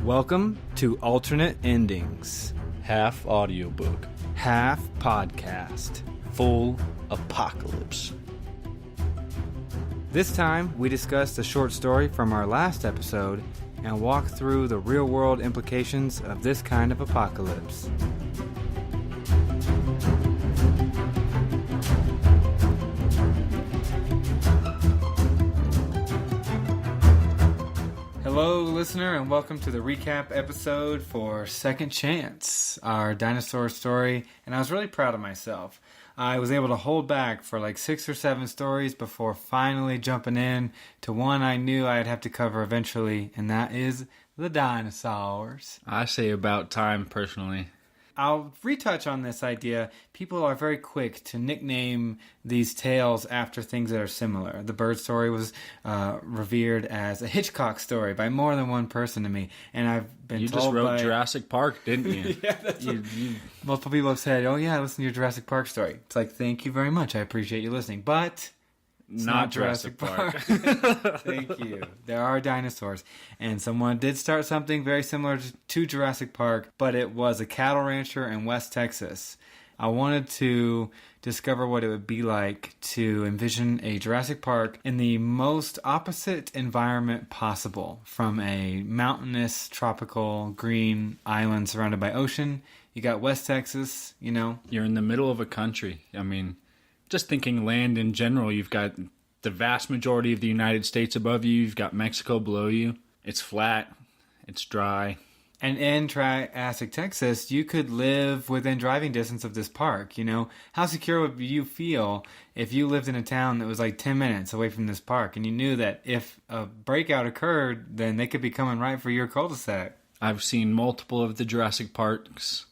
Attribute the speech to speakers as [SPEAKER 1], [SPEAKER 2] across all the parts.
[SPEAKER 1] Welcome to Alternate Endings.
[SPEAKER 2] Half audiobook.
[SPEAKER 1] Half podcast.
[SPEAKER 2] Full apocalypse.
[SPEAKER 1] This time, we discussed a short story from our last episode and walk through the real-world implications of this kind of apocalypse. Hello, listener, and welcome to the recap episode for Second Chance, our dinosaur story, and I was really proud of myself. I was able to hold back for like 6 or 7 stories before finally jumping in to one I knew I'd have to cover eventually, and that is the dinosaurs.
[SPEAKER 2] I say about time, personally.
[SPEAKER 1] I'll retouch on this idea. People are very quick to nickname these tales after things that are similar. The bird story was revered as a Hitchcock story by more than one person to me, and I've been
[SPEAKER 2] You
[SPEAKER 1] told
[SPEAKER 2] just wrote
[SPEAKER 1] by...
[SPEAKER 2] Jurassic Park, didn't you?
[SPEAKER 1] Yeah, multiple people have said, "Oh yeah, listen to your Jurassic Park story." It's like, thank you very much. I appreciate you listening, but it's not Jurassic Park. Thank you. There are dinosaurs, and someone did start something very similar to Jurassic Park, but it was a cattle rancher in West Texas. I wanted to discover what it would be like to envision a Jurassic Park in the most opposite environment possible, from a mountainous, tropical, green island surrounded by ocean. You got West Texas, you know.
[SPEAKER 2] You're in the middle of a country. I mean, just thinking land in general, you've got the vast majority of the United States above you. You've got Mexico below you. It's flat. It's dry.
[SPEAKER 1] And in Triassic Texas, you could live within driving distance of this park, you know? How secure would you feel if you lived in a town that was like 10 minutes away from this park and you knew that if a breakout occurred, then they could be coming right for your cul-de-sac?
[SPEAKER 2] I've seen multiple of the Jurassic Parks.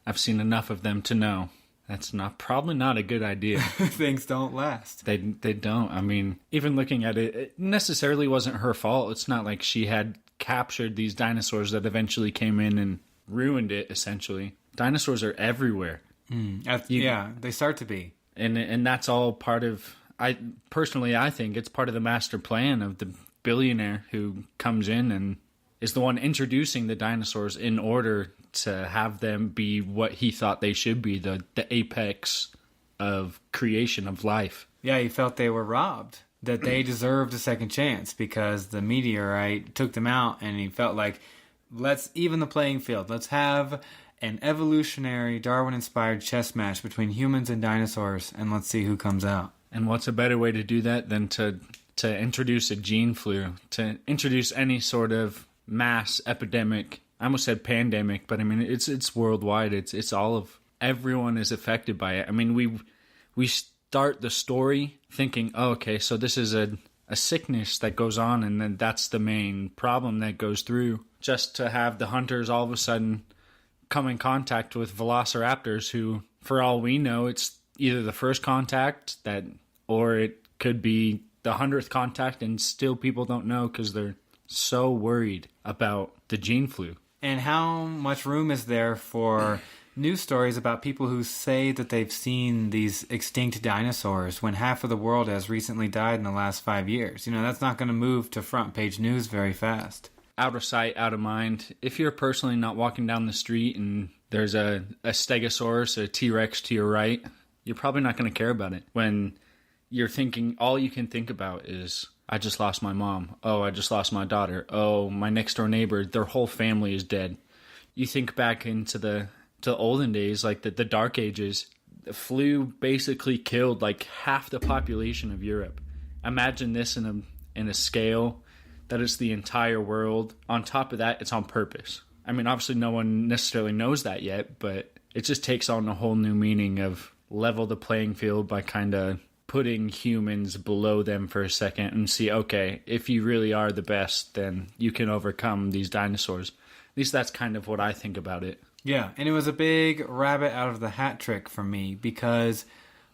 [SPEAKER 2] I've seen enough of them to know that's probably not a good idea.
[SPEAKER 1] Things don't last.
[SPEAKER 2] They don't. I mean, even looking at it, it necessarily wasn't her fault. It's not like she had captured these dinosaurs that eventually came in and ruined it, essentially. Dinosaurs are everywhere.
[SPEAKER 1] Yeah, they start to be.
[SPEAKER 2] And that's all part of... I think it's part of the master plan of the billionaire who comes in and is the one introducing the dinosaurs in order to have them be what he thought they should be, the apex of creation of life.
[SPEAKER 1] Yeah, he felt they were robbed, that they deserved a second chance because the meteorite took them out, and he felt like, let's even the playing field. Let's have an evolutionary, Darwin-inspired chess match between humans and dinosaurs, and let's see who comes out.
[SPEAKER 2] And what's a better way to do that than to introduce a gene flu, to introduce any sort of mass epidemic. I almost said pandemic, but I mean it's worldwide. It's all of everyone is affected by it. I mean we start the story thinking, oh, okay, so this is a sickness that goes on, and then that's the main problem that goes through. Just to have the hunters all of a sudden come in contact with velociraptors, who, for all we know, it's either the first contact or it could be the 100th contact, and still people don't know because they're so worried about the gene flu.
[SPEAKER 1] And how much room is there for news stories about people who say that they've seen these extinct dinosaurs when half of the world has recently died in the last 5 years? You know, that's not going to move to front page news very fast.
[SPEAKER 2] Out of sight, out of mind. If you're personally not walking down the street and there's a stegosaurus, a T-Rex to your right, you're probably not going to care about it. When you're thinking, all you can think about is, I just lost my mom. Oh, I just lost my daughter. Oh, my next door neighbor, their whole family is dead. You think back into the olden days, like the Dark Ages, the flu basically killed like half the population of Europe. Imagine this in a scale that is the entire world. On top of that, it's on purpose. I mean, obviously no one necessarily knows that yet, but it just takes on a whole new meaning of level the playing field by kind of putting humans below them for a second and see, okay, if you really are the best, then you can overcome these dinosaurs. At least that's kind of what I think about it.
[SPEAKER 1] Yeah, and it was a big rabbit out of the hat trick for me, because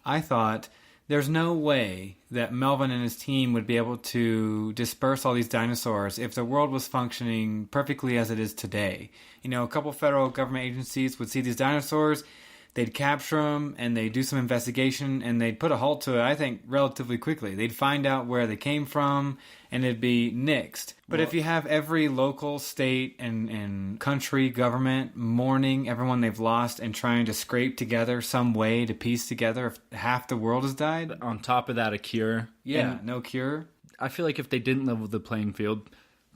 [SPEAKER 1] I thought there's no way that Melvin and his team would be able to disperse all these dinosaurs if the world was functioning perfectly as it is today. You know, a couple federal government agencies would see these dinosaurs, they'd capture them and they'd do some investigation and they'd put a halt to it, I think, relatively quickly. They'd find out where they came from and it'd be nixed. But if you have every local, state, and country government mourning everyone they've lost and trying to scrape together some way to piece together if half the world has died.
[SPEAKER 2] On top of that, a cure.
[SPEAKER 1] Yeah, no cure.
[SPEAKER 2] I feel like if they didn't level the playing field,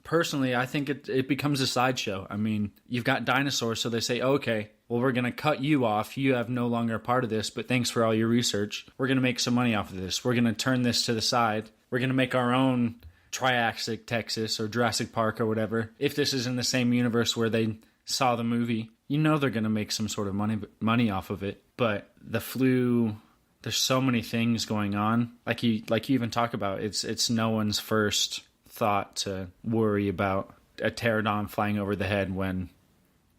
[SPEAKER 2] personally, I think it becomes a sideshow. I mean, you've got dinosaurs, so they say, okay, well, we're going to cut you off. You have no longer a part of this, but thanks for all your research. We're going to make some money off of this. We're going to turn this to the side. We're going to make our own Triassic Texas or Jurassic Park or whatever. If this is in the same universe where they saw the movie, you know they're going to make some sort of money off of it. But the flu, there's so many things going on. Like you even talk about, it's no one's first thought to worry about a pterodon flying over the head when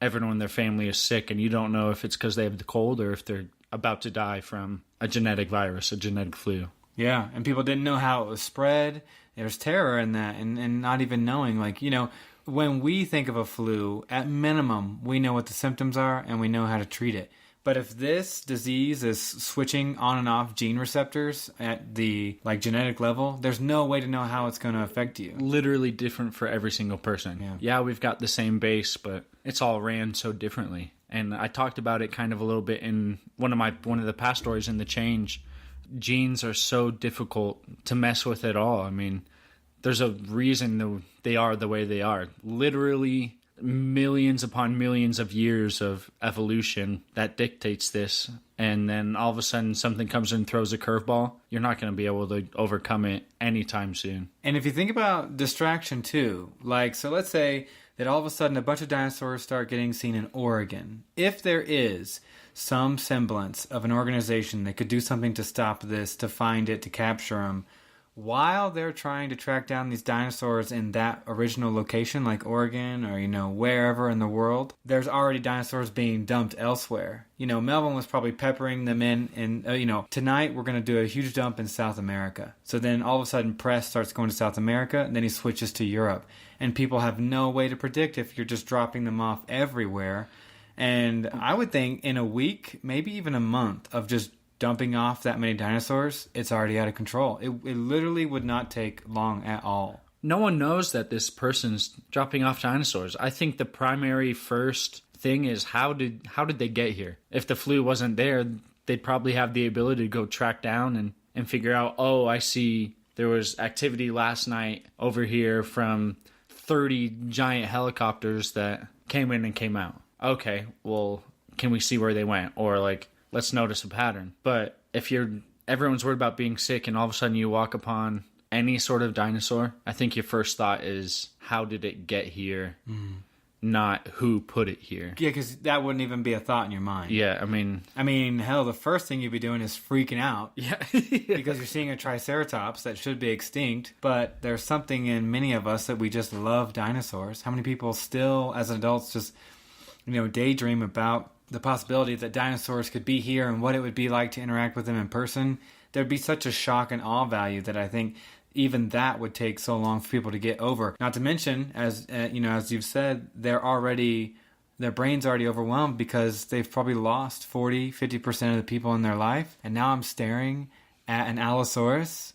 [SPEAKER 2] everyone in their family is sick and you don't know if it's because they have the cold or if they're about to die from a genetic virus, a genetic flu.
[SPEAKER 1] Yeah, and people didn't know how it was spread. There's terror in that, and not even knowing, like, you know, when we think of a flu, at minimum, we know what the symptoms are and we know how to treat it. But if this disease is switching on and off gene receptors at the genetic level, there's no way to know how it's going to affect you.
[SPEAKER 2] Literally different for every single person. Yeah, we've got the same base, but it's all ran so differently. And I talked about it kind of a little bit in one of the past stories in The Change. Genes are so difficult to mess with at all. I mean, there's a reason they are the way they are. Literally millions upon millions of years of evolution that dictates this. And then all of a sudden something comes and throws a curveball. You're not going to be able to overcome it anytime soon.
[SPEAKER 1] And if you think about distraction too, so let's say that all of a sudden a bunch of dinosaurs start getting seen in Oregon. If there is some semblance of an organization that could do something to stop this, to find it, to capture them, while they're trying to track down these dinosaurs in that original location, like Oregon or, wherever in the world, there's already dinosaurs being dumped elsewhere. Melvin was probably peppering them in and, tonight we're going to do a huge dump in South America. So then all of a sudden press starts going to South America and then he switches to Europe. And people have no way to predict if you're just dropping them off everywhere. And I would think in a week, maybe even a month of just dumping off that many dinosaurs, it's already out of control. It literally would not take long at all.
[SPEAKER 2] No one knows that this person's dropping off dinosaurs. I think the primary first thing is how did they get here? If the flu wasn't there, they'd probably have the ability to go track down and figure out, oh, I see there was activity last night over here from 30 giant helicopters that came in and came out. Okay, well, can we see where they went? Or let's notice a pattern. But if everyone's worried about being sick and all of a sudden you walk upon any sort of dinosaur, I think your first thought is, how did it get here? Not who put it here.
[SPEAKER 1] Yeah, because that wouldn't even be a thought in your mind.
[SPEAKER 2] Yeah, I mean,
[SPEAKER 1] hell, the first thing you'd be doing is freaking out.
[SPEAKER 2] Yeah.
[SPEAKER 1] Because you're seeing a triceratops that should be extinct, but there's something in many of us that we just love dinosaurs. How many people still, as adults, just daydream about the possibility that dinosaurs could be here and what it would be like to interact with them in person? There'd be such a shock and awe value that I think even that would take so long for people to get over. Not to mention, as you've said, their brain's already overwhelmed because they've probably lost 40-50% of the people in their life. And now I'm staring at an Allosaurus.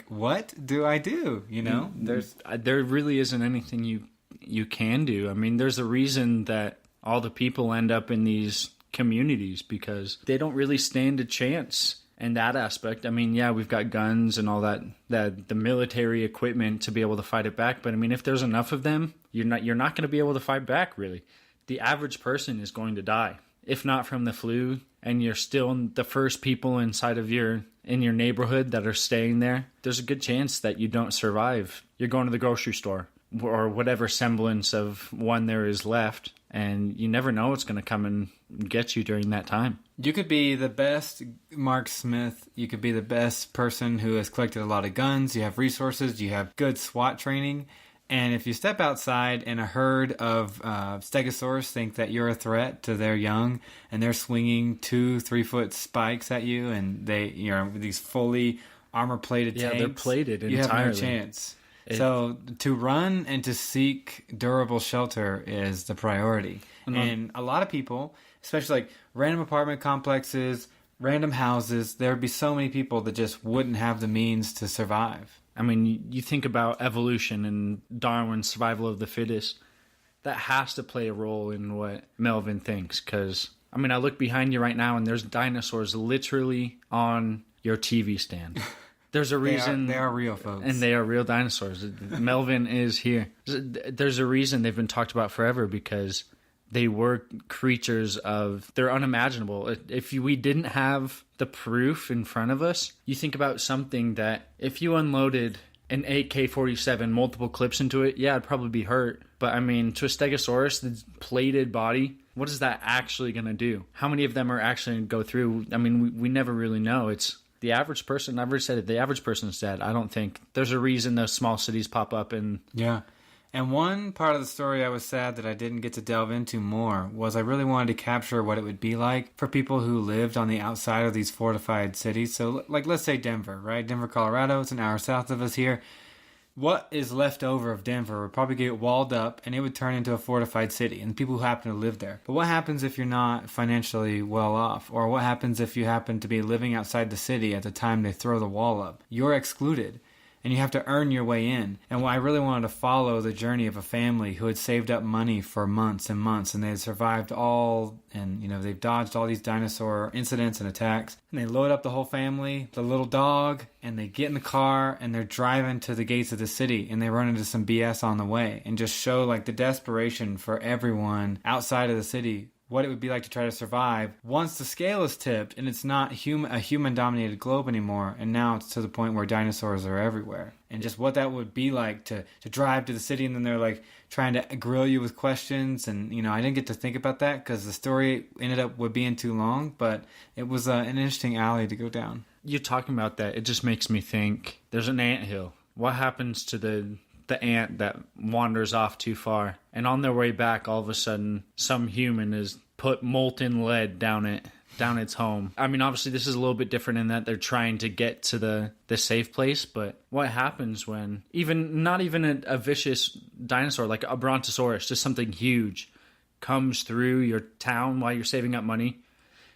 [SPEAKER 1] What do I do?
[SPEAKER 2] There really isn't anything you can do. I mean, there's a reason that all the people end up in these communities because they don't really stand a chance in that aspect. I mean, yeah, we've got guns and all that the military equipment to be able to fight it back. But I mean, if there's enough of them, you're not going to be able to fight back, really. The average person is going to die, if not from the flu, and you're still the first people inside of in your neighborhood that are staying there. There's a good chance that you don't survive. You're going to the grocery store or whatever semblance of one there is left. And you never know what's going to come and get you during that time.
[SPEAKER 1] You could be the best Mark Smith. You could be the best person who has collected a lot of guns. You have resources. You have good SWAT training. And if you step outside and a herd of stegosaurus think that you're a threat to their young and they're swinging 2-3 foot spikes at you and these fully armor-plated tanks.
[SPEAKER 2] Yeah, they're plated entirely.
[SPEAKER 1] You have no chance. So to run and to seek durable shelter is the priority. And a lot of people, especially like random apartment complexes, random houses, there would be so many people that just wouldn't have the means to survive.
[SPEAKER 2] I mean, you think about evolution and Darwin's survival of the fittest. That has to play a role in what Melvin thinks. Because, I mean, I look behind you right now and there's dinosaurs literally on your TV stand. There's a reason.
[SPEAKER 1] They are real, folks.
[SPEAKER 2] And they are real dinosaurs. Melvin is here. There's a reason they've been talked about forever, because they were creatures they're unimaginable. If we didn't have the proof in front of us, you think about something that if you unloaded an AK-47, multiple clips into it, yeah, it'd probably be hurt. But I mean, to a stegosaurus, the plated body, what is that actually going to do? How many of them are actually going to go through? I mean, we never really know. It's the average person. I've already said it. The average person is dead. I don't think there's a reason those small cities pop up and
[SPEAKER 1] yeah. And one part of the story I was sad that I didn't get to delve into more was I really wanted to capture what it would be like for people who lived on the outside of these fortified cities. So, like, let's say Denver, right? Denver, Colorado, it's an hour south of us here. What is left over of Denver would probably get walled up and it would turn into a fortified city and people who happen to live there. But what happens if you're not financially well off? Or what happens if you happen to be living outside the city at the time they throw the wall up? You're excluded. And you have to earn your way in. And I really wanted to follow the journey of a family who had saved up money for months and months, and they had survived they've dodged all these dinosaur incidents and attacks. And they load up the whole family, the little dog, and they get in the car, and they're driving to the gates of the city, and they run into some BS on the way, and just show like the desperation for everyone outside of the city, what it would be like to try to survive once the scale is tipped and it's not a human-dominated globe anymore, and now it's to the point where dinosaurs are everywhere. And just what that would be like to drive to the city, and then they're like trying to grill you with questions. And, I didn't get to think about that because the story ended up being too long, but it was an interesting alley to go down.
[SPEAKER 2] You talking about that, it just makes me think, there's an anthill. What happens to the ant that wanders off too far, and on their way back, all of a sudden some human has put molten lead down its home? I mean, obviously this is a little bit different in that they're trying to get to the safe place, but what happens when not even a vicious dinosaur like a brontosaurus, just something huge, comes through your town while you're saving up money,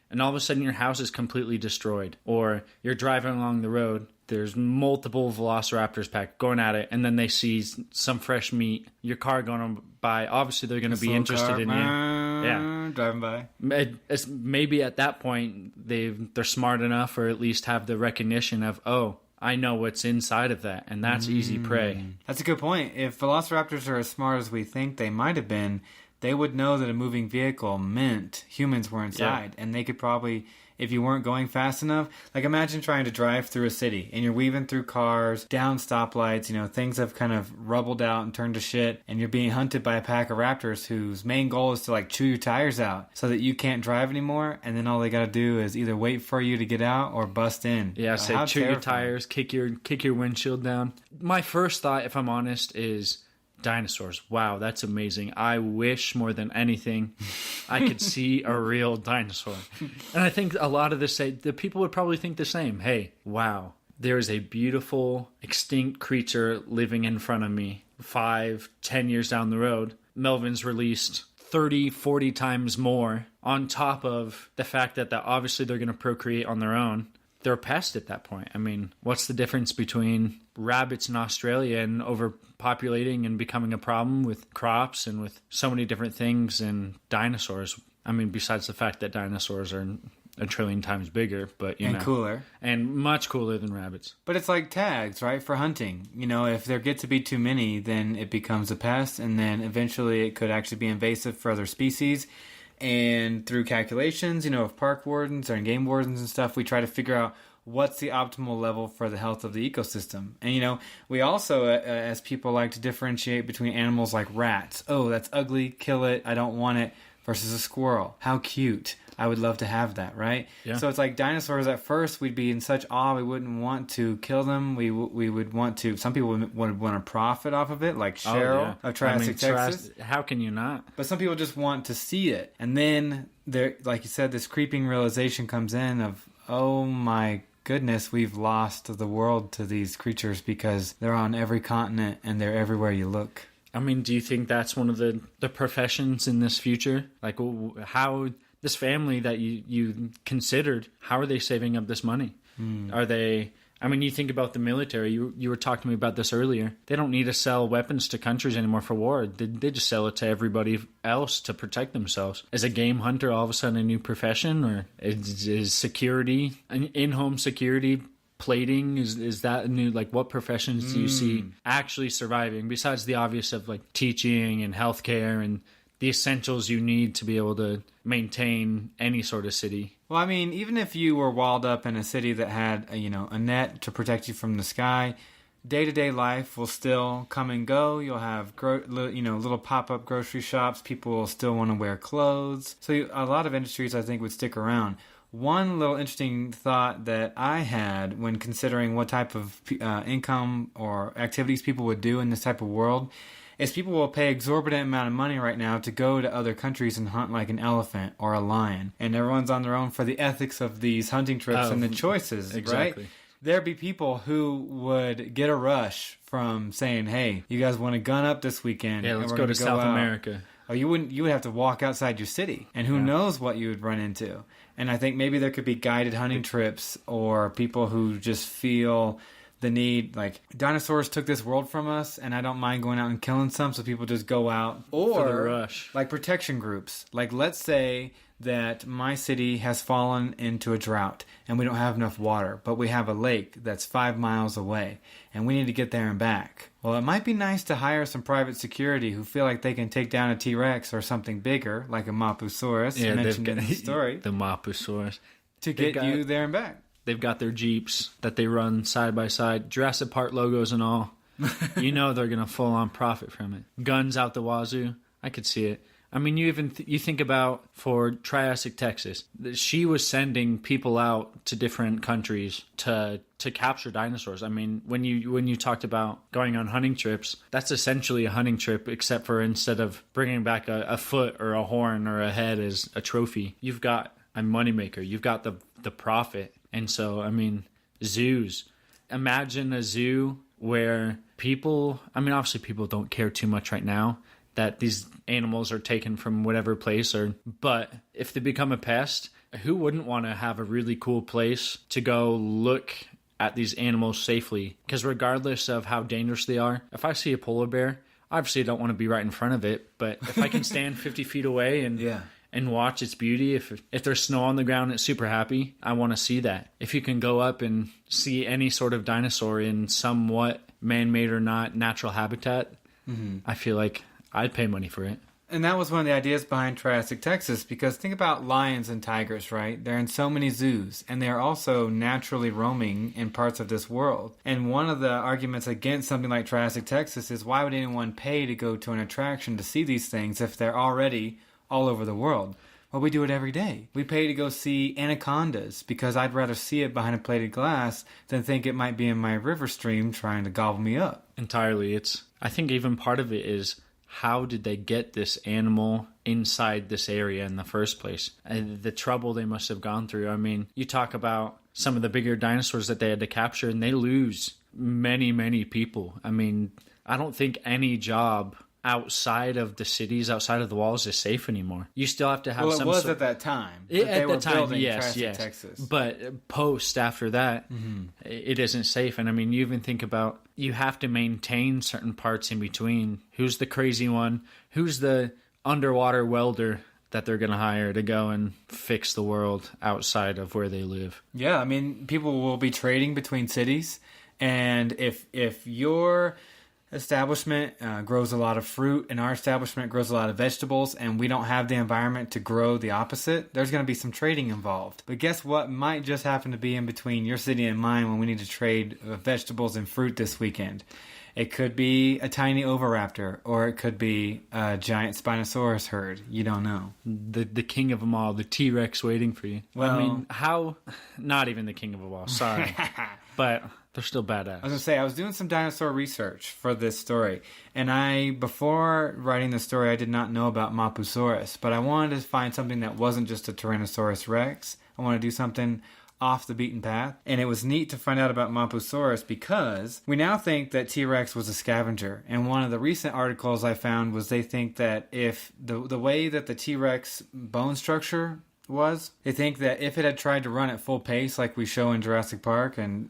[SPEAKER 2] and all of a sudden your house is completely destroyed? Or you're driving along the road, there's multiple velociraptors going at it, and then they see some fresh meat, your car going by. Obviously, they're going to be interested in you. Yeah,
[SPEAKER 1] driving by.
[SPEAKER 2] Maybe at that point, they're smart enough, or at least have the recognition of, oh, I know what's inside of that, and that's easy prey.
[SPEAKER 1] That's a good point. If velociraptors are as smart as we think they might have been, they would know that a moving vehicle meant humans were inside, and they could probably, if you weren't going fast enough, like imagine trying to drive through a city and you're weaving through cars, down stoplights, things have kind of rubbled out and turned to shit, and you're being hunted by a pack of raptors whose main goal is to like chew your tires out so that you can't drive anymore, and then all they gotta do is either wait for you to get out or bust in.
[SPEAKER 2] Yeah, say chew your tires, kick your windshield down. My first thought, if I'm honest, is dinosaurs. Wow, that's amazing. I wish more than anything I could see a real dinosaur. And I think a lot of the people would probably think the same. Hey, wow, there is a beautiful extinct creature living in front of me. 5-10 years down the road, Melvin's released 30-40 times more, on top of the fact that obviously they're going to procreate on their own. They're a pest at that point. I mean, what's the difference between rabbits in Australia and overpopulating and becoming a problem with crops and with so many different things, and dinosaurs? I mean, besides the fact that dinosaurs are a trillion times bigger, but
[SPEAKER 1] and cooler,
[SPEAKER 2] and much cooler than rabbits.
[SPEAKER 1] But it's like tags, right? For hunting, if there get to be too many, then it becomes a pest, and then eventually it could actually be invasive for other species. And through calculations, of park wardens and game wardens and stuff, we try to figure out what's the optimal level for the health of the ecosystem. And, we also, as people, like to differentiate between animals like rats. Oh, that's ugly, kill it, I don't want it, versus a squirrel. How cute. I would love to have that, right? Yeah. So it's like dinosaurs, at first we'd be in such awe, we wouldn't want to kill them. We would want to, some people would want to profit off of it, like Cheryl of Triassic Texas.
[SPEAKER 2] How can you not?
[SPEAKER 1] But some people just want to see it. And then, there, like you said, this creeping realization comes in of, oh my goodness we've lost the world to these creatures because they're on every continent and they're everywhere you look.
[SPEAKER 2] I mean, do you think that's one of the professions in this future? Like, how this family that you considered, how are they saving up this money? Are they... I mean, you think about the military. You were talking to me about this earlier. They don't need to sell weapons to countries anymore for war. They just sell it to everybody else to protect themselves. Is a game hunter all of a sudden a new profession? Or is security, in-home security, plating, is that a new... Like, what professions do you see actually surviving? Besides the obvious of, like, teaching and healthcare and the essentials you need to be able to maintain any sort of city.
[SPEAKER 1] Well, I mean, even if you were walled up in a city that had, a net to protect you from the sky, day-to-day life will still come and go. You'll have, little pop-up grocery shops. People will still want to wear clothes. So a lot of industries, I think, would stick around. One little interesting thought that I had when considering what type of income or activities people would do in this type of world is people will pay exorbitant amount of money right now to go to other countries and hunt like an elephant or a lion. And everyone's on their own for the ethics of these hunting trips and the choices,
[SPEAKER 2] exactly.
[SPEAKER 1] Right? There'd be people who would get a rush from saying, hey, you guys want to gun up this weekend?
[SPEAKER 2] Yeah, let's go to South America.
[SPEAKER 1] Oh, you would have to walk outside your city, and who knows what you would run into. And I think maybe there could be guided hunting trips or people who just feel the need, like, dinosaurs took this world from us and I don't mind going out and killing some, so people just go out. Or
[SPEAKER 2] for the rush.
[SPEAKER 1] Like protection groups. Like, let's say that my city has fallen into a drought and we don't have enough water, but we have a lake that's 5 miles away and we need to get there and back. Well, it might be nice to hire some private security who feel like they can take down a T-Rex or something bigger, like a Mapusaurus, mentioned in the story.
[SPEAKER 2] The Mapusaurus.
[SPEAKER 1] To get you there and back.
[SPEAKER 2] They've got their Jeeps that they run side by side, Jurassic Park logos and all. You know they're going to full on profit from it. Guns out the wazoo. I could see it. I mean, you think about for Triassic Texas, she was sending people out to different countries to capture dinosaurs. I mean, when you talked about going on hunting trips, that's essentially a hunting trip, except for instead of bringing back a foot or a horn or a head as a trophy, you've got a moneymaker. You've got the profit. And so, I mean, zoos. Imagine a zoo where people... I mean, obviously people don't care too much right now that these animals are taken from whatever place. But if they become a pest, who wouldn't want to have a really cool place to go look at these animals safely? Because regardless of how dangerous they are, if I see a polar bear, obviously I don't want to be right in front of it. But if I can stand 50 feet away and watch its beauty. If there's snow on the ground and it's super happy, I want to see that. If you can go up and see any sort of dinosaur in somewhat man-made or not natural habitat, I feel like I'd pay money for it.
[SPEAKER 1] And that was one of the ideas behind Triassic Texas, because think about lions and tigers, right? They're in so many zoos, and they're also naturally roaming in parts of this world. And one of the arguments against something like Triassic Texas is, why would anyone pay to go to an attraction to see these things if they're already all over the world? Well, we do it every day. We pay to go see anacondas because I'd rather see it behind a plated glass than think it might be in my river stream trying to gobble me up.
[SPEAKER 2] Entirely. I think even part of it is, how did they get this animal inside this area in the first place? And the trouble they must have gone through. I mean, you talk about some of the bigger dinosaurs that they had to capture, and they lose many, many people. I mean, I don't think any job outside of the cities, outside of the walls, is safe anymore. You still have to have some...
[SPEAKER 1] Well, it was at that time.
[SPEAKER 2] At the time, yes.
[SPEAKER 1] Texas.
[SPEAKER 2] But post, after that, it isn't safe. And I mean, you even think about, you have to maintain certain parts in between. Who's the crazy one? Who's the underwater welder that they're going to hire to go and fix the world outside of where they live?
[SPEAKER 1] Yeah, I mean, people will be trading between cities. And if your establishment grows a lot of fruit and our establishment grows a lot of vegetables and we don't have the environment to grow the opposite, there's going to be some trading involved. But guess what might just happen to be in between your city and mine when we need to trade vegetables and fruit this weekend? It could be a tiny oviraptor, or it could be a giant Spinosaurus herd. You don't know.
[SPEAKER 2] The king of them all, the T-Rex waiting for you.
[SPEAKER 1] Well,
[SPEAKER 2] I mean, how... Not even the king of them all, sorry. But they're still badass.
[SPEAKER 1] I was going to say, I was doing some dinosaur research for this story. And before writing the story, I did not know about Mapusaurus. But I wanted to find something that wasn't just a Tyrannosaurus Rex. I want to do something off the beaten path. And it was neat to find out about Mosasaurus because we now think that T-Rex was a scavenger. And one of the recent articles I found was they think that if the way that the T-Rex bone structure was, they think that if it had tried to run at full pace like we show in Jurassic Park and,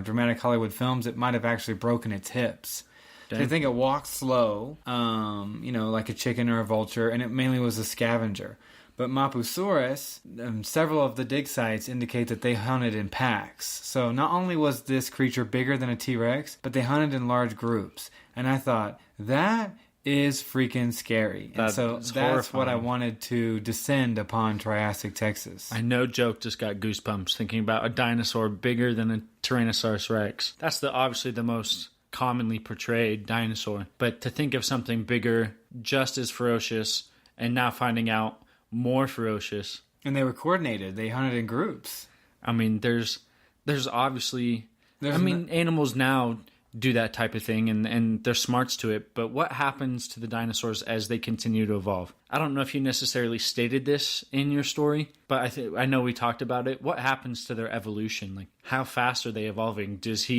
[SPEAKER 1] dramatic Hollywood films, it might have actually broken its hips. They think it walked slow, like a chicken or a vulture, and it mainly was a scavenger. But Mosasaurus, several of the dig sites indicate that they hunted in packs. So not only was this creature bigger than a T-Rex, but they hunted in large groups. And I thought, that is freaking scary. And so that's horrifying. What I wanted to descend upon Triassic Texas.
[SPEAKER 2] I no joke just got goosebumps thinking about a dinosaur bigger than a Tyrannosaurus Rex. That's obviously the most commonly portrayed dinosaur. But to think of something bigger, just as ferocious, and now finding out more ferocious.
[SPEAKER 1] And they were coordinated. They hunted in groups.
[SPEAKER 2] I mean, there's obviously... animals now do that type of thing, and there's smarts to it, but what happens to the dinosaurs as they continue to evolve? I don't know if you necessarily stated this in your story, but I know we talked about it. What happens to their evolution? Like, how fast are they evolving? Does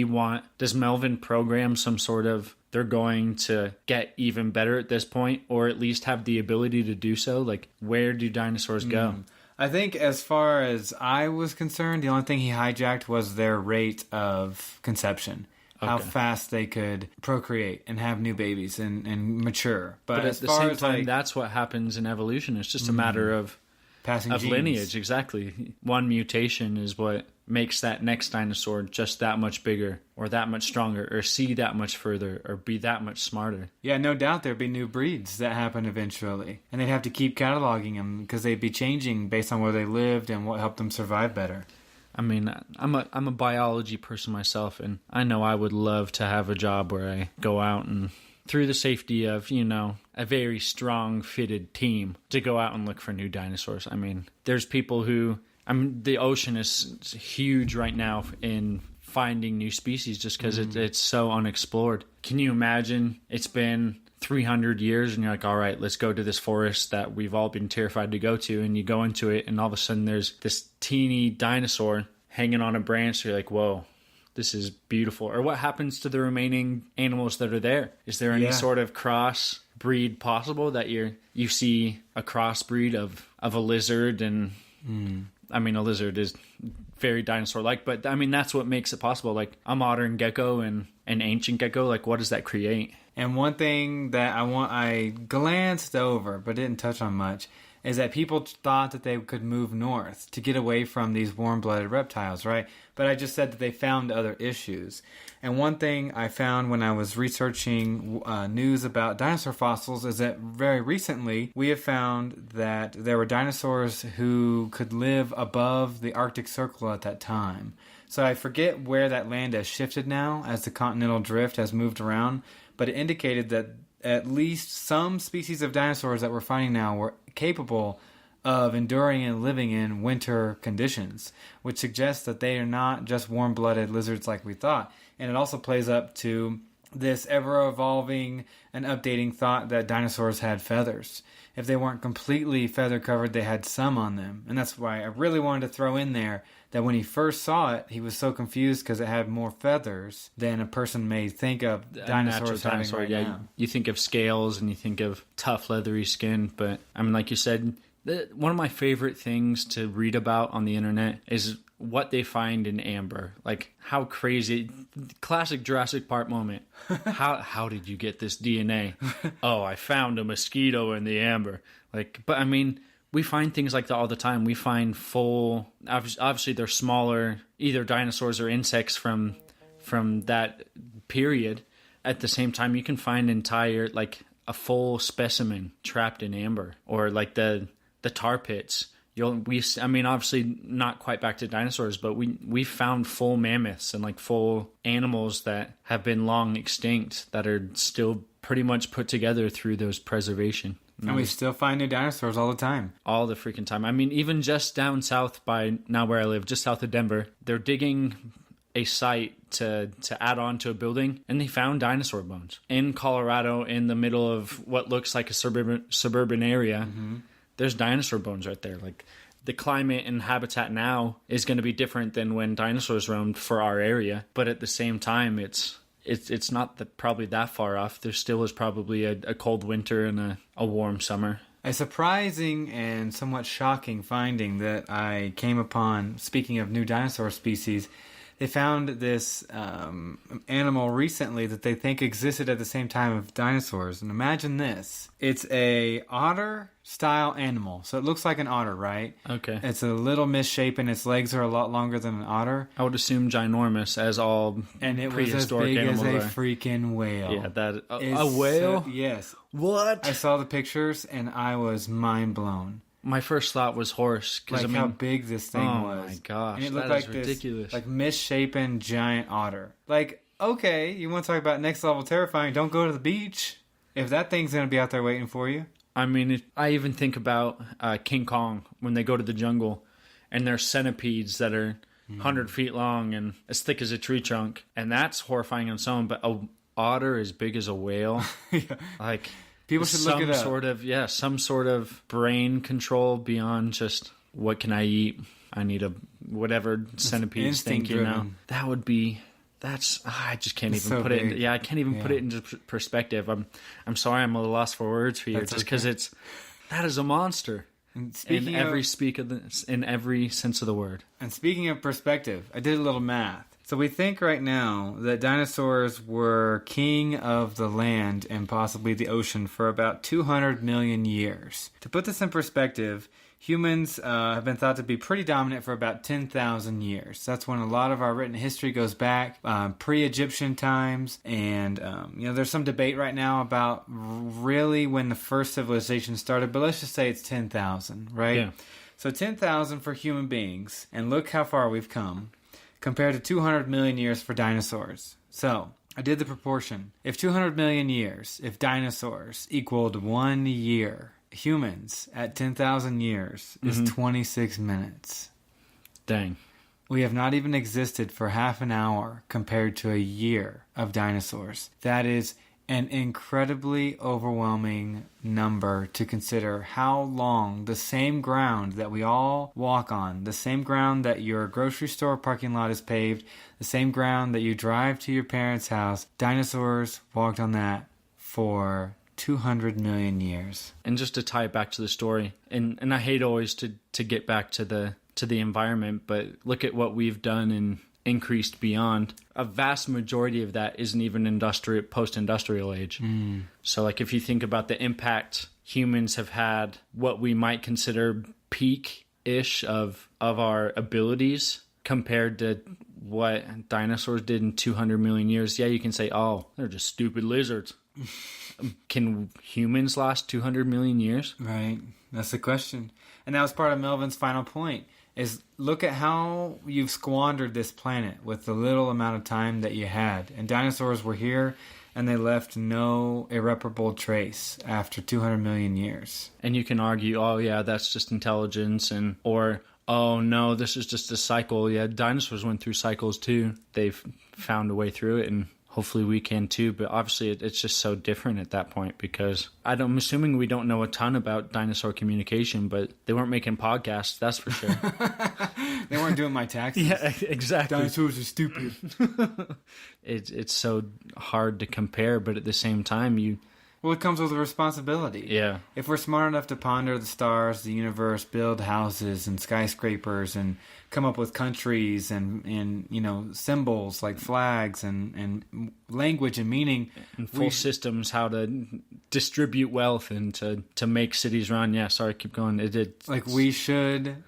[SPEAKER 2] Melvin program some sort of, they're going to get even better at this point, or at least have the ability to do so? Like, where do dinosaurs go?
[SPEAKER 1] I think as far as I was concerned, the only thing he hijacked was their rate of conception. How fast they could procreate and have new babies and mature. But
[SPEAKER 2] at the same time, that's what happens in evolution. It's just a matter of
[SPEAKER 1] passing genes.
[SPEAKER 2] Lineage, exactly. One mutation is what makes that next dinosaur just that much bigger or that much stronger or see that much further or be that much smarter.
[SPEAKER 1] Yeah, no doubt there'd be new breeds that happen eventually. And they'd have to keep cataloging them because they'd be changing based on where they lived and what helped them survive better.
[SPEAKER 2] I mean, I'm a biology person myself, and I know I would love to have a job where I go out and, through the safety of, a very strong, fitted team, to go out and look for new dinosaurs. I mean, there's people the ocean is huge right now in finding new species just because it's so unexplored. Can you imagine it's been 300 years and you're like, all right, let's go to this forest that we've all been terrified to go to, and you go into it and all of a sudden there's this teeny dinosaur hanging on a branch. You're like, whoa, this is beautiful. Or what happens to the remaining animals that are there? Is there any sort of cross breed possible that you see a crossbreed of a lizard? And I mean, a lizard is very dinosaur-like, but I mean, that's what makes it possible. Like a modern gecko and an ancient gecko, like what does that create?
[SPEAKER 1] And one thing that I glanced over but didn't touch on much is that people thought that they could move north to get away from these warm-blooded reptiles, right? But I just said that they found other issues. And one thing I found when I was researching news about dinosaur fossils is that very recently we have found that there were dinosaurs who could live above the Arctic Circle at that time. So I forget where that land has shifted now as the continental drift has moved around, but it indicated that at least some species of dinosaurs that we're finding now were capable of enduring and living in winter conditions, which suggests that they are not just warm-blooded lizards like we thought. And it also plays up to this ever-evolving and updating thought that dinosaurs had feathers. If they weren't completely feather-covered, they had some on them. And that's why I really wanted to throw in there that when he first saw it, he was so confused because it had more feathers than a person may think of dinosaurs having right now.
[SPEAKER 2] You think of scales and you think of tough, leathery skin. But, I mean, like you said, one of my favorite things to read about on the internet is what they find in amber. Like, how crazy. Classic Jurassic Park moment. How did you get this DNA? Oh, I found a mosquito in the amber. Like, but, I mean, we find things like that all the time. We find obviously they're smaller, either dinosaurs or insects from that period. At the same time, you can find like a full specimen trapped in amber, or like the tar pits. Obviously not quite back to dinosaurs, but we found full mammoths and like full animals that have been long extinct that are still pretty much put together through those preservation.
[SPEAKER 1] And we still find new dinosaurs all the time.
[SPEAKER 2] All the freaking time. I mean, even just down south by now where I live, just south of Denver, they're digging a site to add on to a building, and they found dinosaur bones. In Colorado, in the middle of what looks like a suburban area, there's dinosaur bones right there. Like, the climate and habitat now is going to be different than when dinosaurs roamed for our area. But at the same time, it's not probably that far off. There still is probably a cold winter and a warm summer.
[SPEAKER 1] A surprising and somewhat shocking finding that I came upon, speaking of new dinosaur species, they found this animal recently that they think existed at the same time of dinosaurs. And imagine this. It's a otter-style animal. So it looks like an otter, right?
[SPEAKER 2] Okay.
[SPEAKER 1] It's a little misshapen. Its legs are a lot longer than an otter.
[SPEAKER 2] I would assume ginormous, as all
[SPEAKER 1] and it
[SPEAKER 2] prehistoric
[SPEAKER 1] was as big
[SPEAKER 2] animals
[SPEAKER 1] as a freaking whale.
[SPEAKER 2] Yeah, a whale?
[SPEAKER 1] Yes.
[SPEAKER 2] What?
[SPEAKER 1] I saw the pictures and I was mind blown.
[SPEAKER 2] My first thought was horse.
[SPEAKER 1] Like how big this thing was.
[SPEAKER 2] Oh my gosh,
[SPEAKER 1] and it looked
[SPEAKER 2] that
[SPEAKER 1] like
[SPEAKER 2] is ridiculous.
[SPEAKER 1] This, like misshapen giant otter. Like, okay, you want to talk about next level terrifying? Don't go to the beach if that thing's going to be out there waiting for you.
[SPEAKER 2] I mean, I even think about King Kong when they go to the jungle and there's centipedes that are 100 feet long and as thick as a tree trunk. And that's horrifying on its own, but an otter as big as a whale,
[SPEAKER 1] yeah.
[SPEAKER 2] like...
[SPEAKER 1] People should look it up.
[SPEAKER 2] Some sort of brain control beyond just what can I eat? I need whatever centipedes think, you know. That would be I just can't even put it. I can't even put it into perspective. I'm sorry, I'm at a loss for words for you, just because that is a monster. In every sense of the word. And
[SPEAKER 1] speaking of perspective, I did a little math. So we think right now that dinosaurs were king of the land and possibly the ocean for about 200 million years. To put this in perspective, humans have been thought to be pretty dominant for about 10,000 years. That's when a lot of our written history goes back, pre-Egyptian times. And, there's some debate right now about really when the first civilization started, but let's just say it's 10,000, right?
[SPEAKER 2] Yeah.
[SPEAKER 1] So 10,000 for human beings, and look how far we've come, compared to 200 million years for dinosaurs. So, I did the proportion. If 200 million years, if dinosaurs equaled 1 year, humans at 10,000 years is 26 minutes.
[SPEAKER 2] Dang.
[SPEAKER 1] We have not even existed for half an hour compared to a year of dinosaurs. That is an incredibly overwhelming number to consider how long the same ground that we all walk on, the same ground that your grocery store parking lot is paved, the same ground that you drive to your parents' house, dinosaurs walked on that for 200 million years.
[SPEAKER 2] And just to tie it back to the story, and I hate always to get back to the environment, but look at what we've done and increased beyond. A vast majority of that isn't even post-industrial age. So like if you think about the impact humans have had, what we might consider peak-ish of our abilities compared to what dinosaurs did in 200 million years. Yeah, you can say, oh, they're just stupid lizards. Can humans last 200 million years?
[SPEAKER 1] Right. That's the question. And that was part of Melvin's final point. Is look at how you've squandered this planet with the little amount of time that you had. And dinosaurs were here, and they left no irreparable trace after 200 million years.
[SPEAKER 2] And you can argue, oh, yeah, that's just intelligence, or, oh, no, this is just a cycle. Yeah, dinosaurs went through cycles, too. They've found a way through it, and hopefully we can, too. But obviously, it's just so different at that point because I'm assuming we don't know a ton about dinosaur communication, but they weren't making podcasts, that's for sure.
[SPEAKER 1] They weren't doing my taxes.
[SPEAKER 2] Yeah, exactly.
[SPEAKER 1] Dinosaurs are stupid.
[SPEAKER 2] It's so hard to compare, but at the same time,
[SPEAKER 1] Well, it comes with a responsibility.
[SPEAKER 2] Yeah.
[SPEAKER 1] If we're smart enough to ponder the stars, the universe, build houses and skyscrapers and come up with countries and symbols like flags and language and meaning.
[SPEAKER 2] And full systems, how to distribute wealth and to make cities run. Yeah, sorry, keep going.
[SPEAKER 1] We should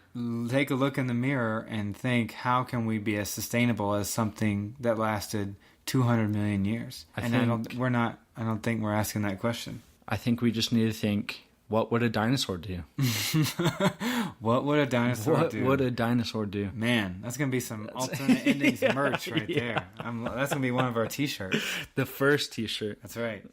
[SPEAKER 1] take a look in the mirror and think, how can we be as sustainable as something that lasted 200 million years? I don't think we're asking that question.
[SPEAKER 2] I think we just need to think, what would a dinosaur do?
[SPEAKER 1] What would a dinosaur do?
[SPEAKER 2] What would a dinosaur do?
[SPEAKER 1] Man, that's going to be some alternate endings merch right there. That's going to be one of our t-shirts.
[SPEAKER 2] The first t-shirt.
[SPEAKER 1] That's right.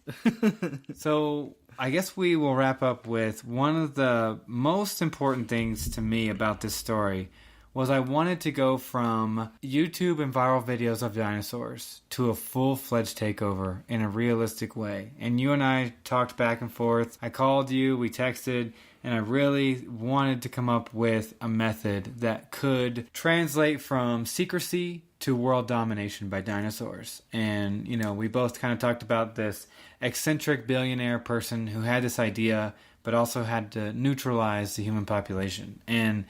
[SPEAKER 1] So I guess we will wrap up with one of the most important things to me about this story was I wanted to go from YouTube and viral videos of dinosaurs to a full-fledged takeover in a realistic way. And you and I talked back and forth. I called you, we texted, and I really wanted to come up with a method that could translate from secrecy to world domination by dinosaurs. And, we both kind of talked about this eccentric billionaire person who had this idea, but also had to neutralize the human population. And,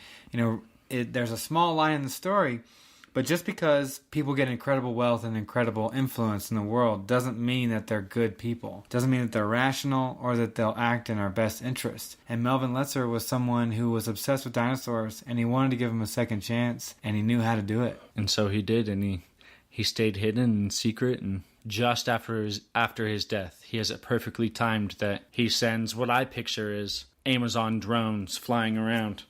[SPEAKER 1] there's a small line in the story, but just because people get incredible wealth and incredible influence in the world doesn't mean that they're good people. Doesn't mean that they're rational or that they'll act in our best interest. And Melvin Letzer was someone who was obsessed with dinosaurs, and he wanted to give them a second chance, and he knew how to do it.
[SPEAKER 2] And so he did, and he stayed hidden in secret, and just after his death, he has it perfectly timed that he sends what I picture as Amazon drones flying around.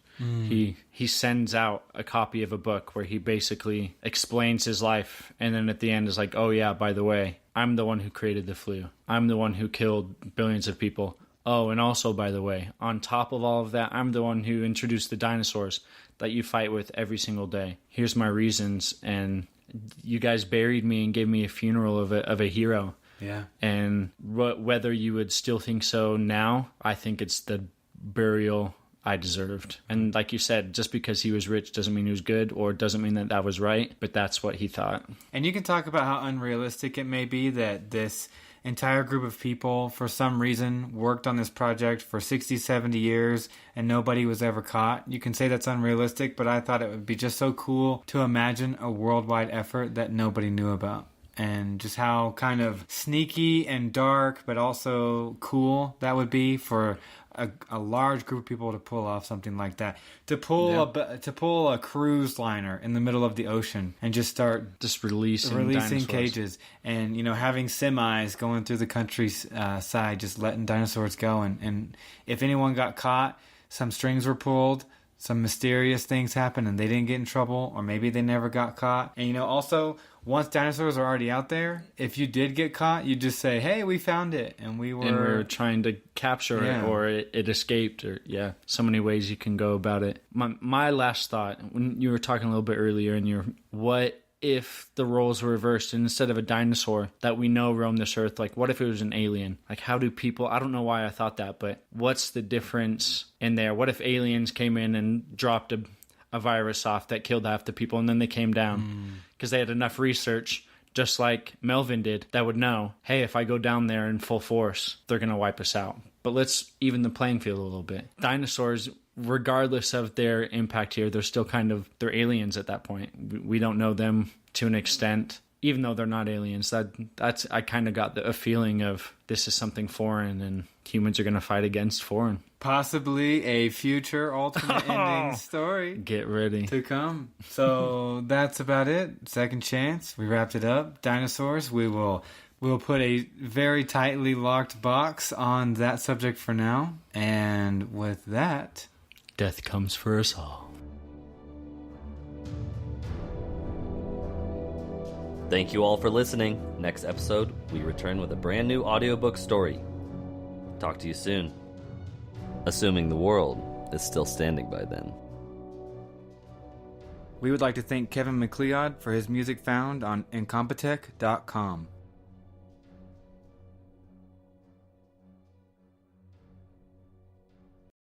[SPEAKER 2] He sends out a copy of a book where he basically explains his life, and then at the end is like, oh yeah, by the way, I'm the one who created the flu. I'm the one who killed billions of people. Oh, and also, by the way, on top of all of that, I'm the one who introduced the dinosaurs that you fight with every single day. Here's my reasons, and you guys buried me and gave me a funeral of a hero.
[SPEAKER 1] Yeah.
[SPEAKER 2] And whether you would still think so now, I think it's the burial I deserved. And like you said, just because he was rich doesn't mean he was good, or doesn't mean that was right, but that's what he thought.
[SPEAKER 1] And you can talk about how unrealistic it may be that this entire group of people, for some reason, worked on this project for 60, 70 years and nobody was ever caught. You can say that's unrealistic, but I thought it would be just so cool to imagine a worldwide effort that nobody knew about. And just how kind of sneaky and dark, but also cool that would be for a large group of people to pull off something like that. To pull a cruise liner in the middle of the ocean and just start releasing cages, and having semis going through the countryside, just letting dinosaurs go. And if anyone got caught, some strings were pulled. Some mysterious things happened and they didn't get in trouble, or maybe they never got caught. And also, once dinosaurs are already out there, if you did get caught, you just say, hey, we found it, and we were
[SPEAKER 2] trying to capture it, or it escaped, or so many ways you can go about it. My last thought, when you were talking a little bit earlier, and what if the roles were reversed, and instead of a dinosaur that we know roamed this earth, like what if it was an alien? Like, how do people, I don't know why I thought that, but what's the difference in there? What if aliens came in and dropped a virus off that killed half the people, and then they came down because they had enough research, just like Melvin did, that would know, hey, if I go down there in full force, they're going to wipe us out. But let's even the playing field a little bit. Dinosaurs, regardless of their impact here, they're aliens at that point. We don't know them to an extent, even though they're not aliens. That's I kind of got a feeling of this is something foreign, and humans are going to fight against foreign. Possibly a future alternate ending story. Get ready to come. So that's about it. Second chance. We wrapped it up. Dinosaurs. We'll put a very tightly locked box on that subject for now. And with that, death comes for us all.
[SPEAKER 3] Thank you all for listening. Next episode, we return with a brand new audiobook story. Talk to you soon. Assuming the world is still standing by then.
[SPEAKER 1] We would like to thank Kevin MacLeod for his music found on incompetech.com.